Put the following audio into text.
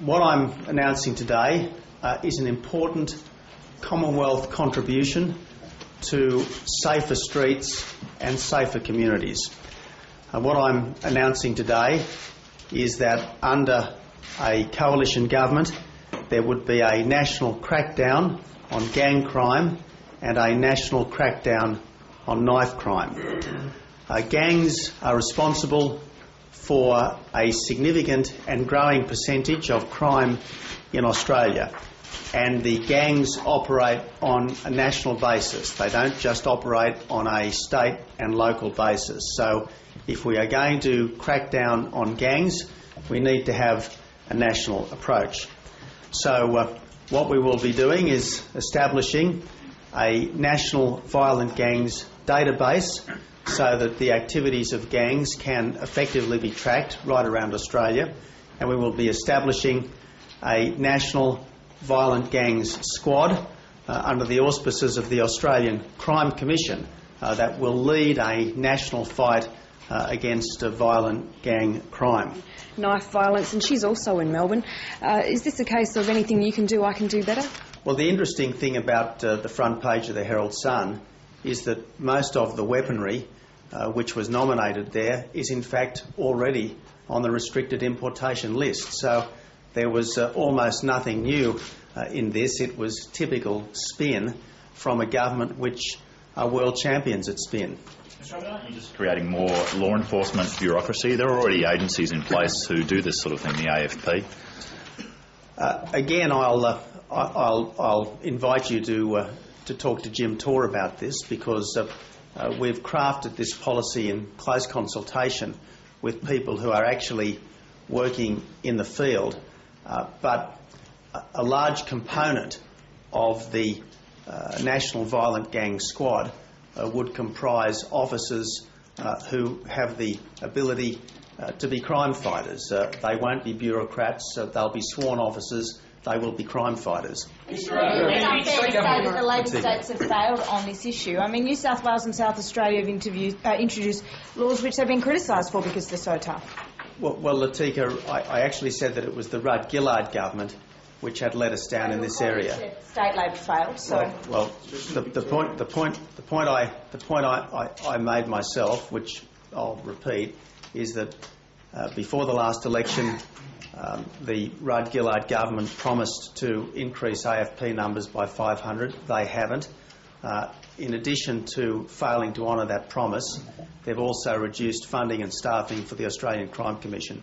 What I'm announcing today is an important Commonwealth contribution to safer streets and safer communities. What I'm announcing today is that under a coalition government there would be a national crackdown on gang crime and a national crackdown on knife crime. Gangs are responsible for a significant and growing percentage of crime in Australia, and the gangs operate on a national basis. They don't just operate on a state and local basis. So if we are going to crack down on gangs, we need to have a national approach. So what we will be doing is establishing a national violent gangs database so that the activities of gangs can effectively be tracked right around Australia, and we will be establishing a national violent gangs squad under the auspices of the Australian Crime Commission that will lead a national fight against violent gang crime. Knife violence, and she's also in Melbourne. Is this a case of anything you can do, I can do better? Well, the interesting thing about the front page of the Herald Sun is that most of the weaponry which was nominated there is in fact already on the restricted importation list. So there was almost nothing new in this. It was typical spin from a government which are world champions at spin. Aren't you just creating more law enforcement bureaucracy? There are already agencies in place who do this sort of thing, the AFP. Again, I'll invite you to talk to Jim Torr about this, because we've crafted this policy in close consultation with people who are actually working in the field, but a large component of the National Violent Gang Squad would comprise officers who have the ability to be crime fighters. They won't be bureaucrats, they'll be sworn officers, they will be crime fighters. It's unfair to say that the Labor states have failed on this issue. I mean, New South Wales and South Australia have introduced laws which they've been criticised for because they're so tough. Well, Latika, I actually said that it was the Rudd-Gillard government which had let us down in this area. State Labor failed. So the point I made myself, which I'll repeat, is that before the last election, the Rudd-Gillard government promised to increase AFP numbers by 500. They haven't. In addition to failing to honour that promise, they've also reduced funding and staffing for the Australian Crime Commission.